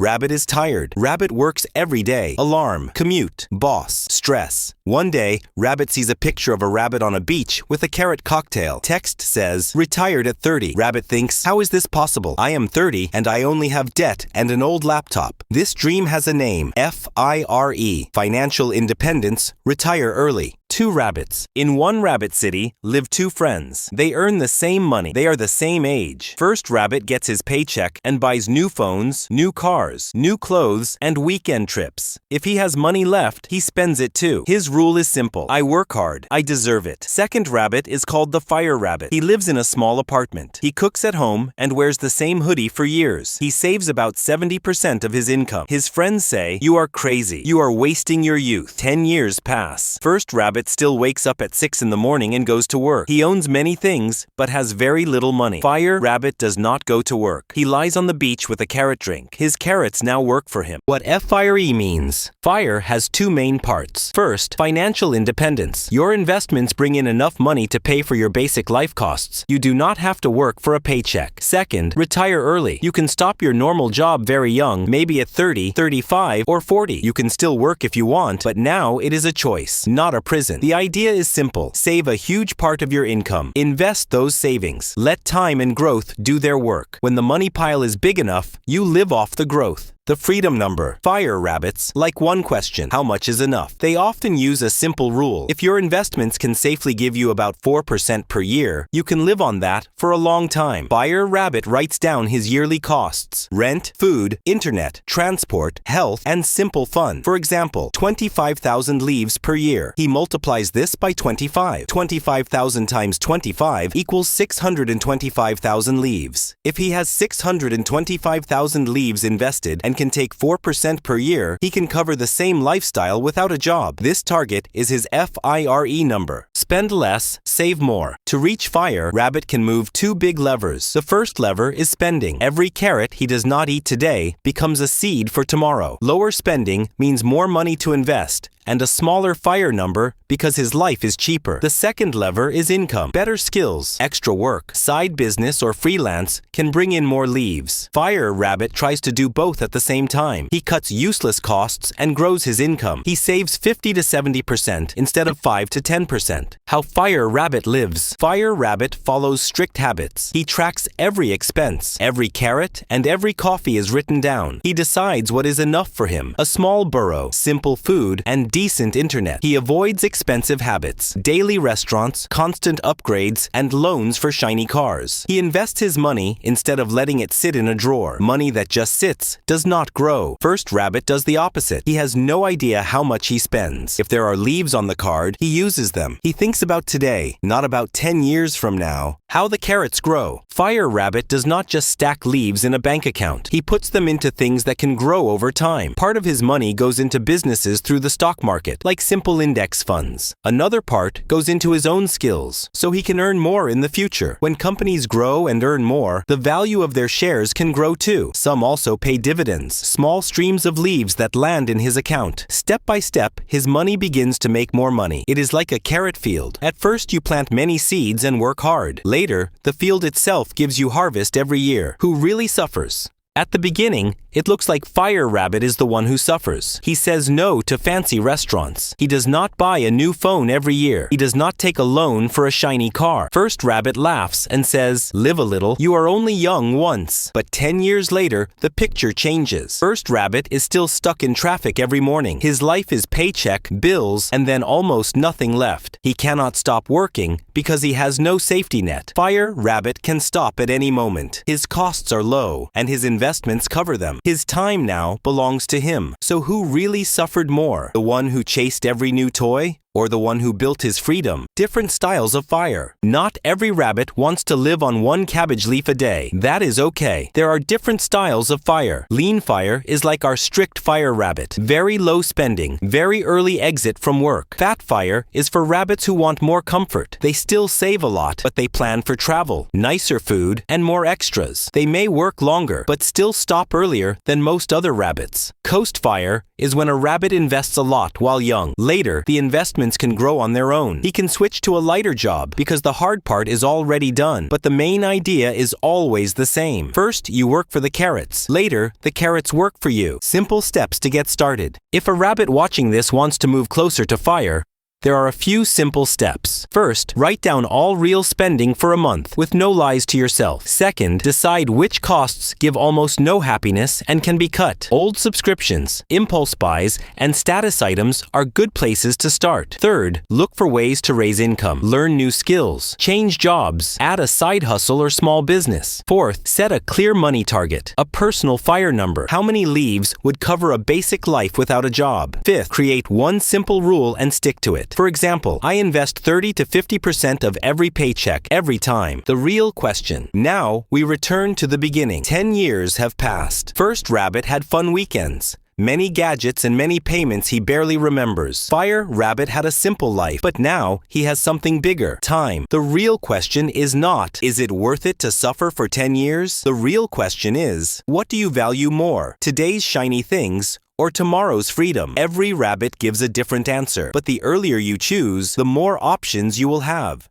Rabbit is tired. Rabbit works every day. Alarm, commute, boss, stress. One day, Rabbit sees a picture of a rabbit on a beach with a carrot cocktail. Text says, retired at 30. Rabbit thinks, how is this possible? I am 30 and I only have debt and an old laptop. This dream has a name, FIRE, financial independence, retire early. Two rabbits. In one rabbit city live two friends. They earn the same money. They are the same age. First rabbit gets his paycheck and buys new phones, new cars, new clothes, and weekend trips. If he has money left, he spends it too. His rule is simple. I work hard. I deserve it. Second rabbit is called the fire rabbit. He lives in a small apartment. He cooks at home and wears the same hoodie for years. He saves about 70% of his income. His friends say, you are crazy. You are wasting your youth. 10 years pass. First rabbit still wakes up at 6 in the morning and goes to work. He owns many things, but has very little money. Fire rabbit does not go to work. He lies on the beach with a carrot drink. His carrots now work for him. What FIRE means. FIRE has two main parts. First, financial independence. Your investments bring in enough money to pay for your basic life costs. You do not have to work for a paycheck. Second, retire early. You can stop your normal job very young, maybe at 30, 35, or 40. You can still work if you want, but now it is a choice, not a prison. The idea is simple. Save a huge part of your income. Invest those savings. Let time and growth do their work. When the money pile is big enough, you live off the growth. The freedom number. Fire rabbits like one question. How much is enough? They often use a simple rule. If your investments can safely give you about 4% per year, you can live on that for a long time. Fire rabbit writes down his yearly costs. Rent, food, internet, transport, health, and simple fun. For example, 25,000 leaves per year. He multiplies this by 25. 25,000 times 25 equals 625,000 leaves. If he has 625,000 leaves invested and can take 4% per year, he can cover the same lifestyle without a job. This target is his FIRE number. Spend less, save more. To reach FIRE, rabbit can move two big levers. The first lever is spending. Every carrot he does not eat today becomes a seed for tomorrow. Lower spending means more money to invest and a smaller FIRE number because his life is cheaper. The second lever is income. Better skills, extra work, side business, or freelance can bring in more leaves. Fire rabbit tries to do both at the same time. He cuts useless costs and grows his income. He saves 50 to 70% instead of 5 to 10%. How fire rabbit lives. Fire rabbit follows strict habits. He tracks every expense. Every carrot and every coffee is written down. He decides what is enough for him. A small burrow, simple food, and decent internet. He avoids expensive habits, daily restaurants, constant upgrades, and loans for shiny cars. He invests his money instead of letting it sit in a drawer. Money that just sits does not grow. First rabbit does the opposite. He has no idea how much he spends. If there are leaves on the card, he uses them. He thinks about today, not about 10 years from now. How the carrots grow. Fire rabbit does not just stack leaves in a bank account. He puts them into things that can grow over time. Part of his money goes into businesses through the stock market, like simple index funds. Another part goes into his own skills, so he can earn more in the future. When companies grow and earn more, the value of their shares can grow too. Some also pay dividends, small streams of leaves that land in his account. Step by step, his money begins to make more money. It is like a carrot field. At first, you plant many seeds and work hard. Later, the field itself gives you harvest every year. Who really suffers? At the beginning, it looks like Fire Rabbit is the one who suffers. He says no to fancy restaurants. He does not buy a new phone every year. He does not take a loan for a shiny car. First Rabbit laughs and says, "Live a little. You are only young once." But 10 years later, the picture changes. First Rabbit is still stuck in traffic every morning. His life is paycheck, bills, and then almost nothing left. He cannot stop working because he has no safety net. Fire Rabbit can stop at any moment. His costs are low, and his investments cover them. His time now belongs to him. So who really suffered more? The one who chased every new toy? Or the one who built his freedom? Different styles of fire. Not every rabbit wants to live on one cabbage leaf a day. That is okay. There are different styles of fire. Lean fire is like our strict fire rabbit. Very low spending, very early exit from work. Fat fire is for rabbits who want more comfort. They still save a lot, but they plan for travel, nicer food, and more extras. They may work longer, but still stop earlier than most other rabbits. Coast fire is when a rabbit invests a lot while young. Later, the investments can grow on their own. He can switch switch to a lighter job because the hard part is already done. But the main idea is always the same. First, you work for the carrots. Later, the carrots work for you. Simple steps to get started. If a rabbit watching this wants to move closer to FIRE, there are a few simple steps. First, write down all real spending for a month with no lies to yourself. Second, decide which costs give almost no happiness and can be cut. Old subscriptions, impulse buys, and status items are good places to start. Third, look for ways to raise income. Learn new skills. Change jobs. Add a side hustle or small business. Fourth, set a clear money target. A personal FIRE number. How many leaves would cover a basic life without a job? Fifth, create one simple rule and stick to it. For example, I invest 30 to 50% of every paycheck every time. The real question. Now, we return to the beginning. 10 years have passed. First Rabbit had fun weekends. Many gadgets and many payments he barely remembers. FIRE Rabbit had a simple life, but now he has something bigger. Time. The real question is not, is it worth it to suffer for 10 years? The real question is, what do you value more? Today's shiny things or tomorrow's freedom? Every rabbit gives a different answer, but the earlier you choose, the more options you will have.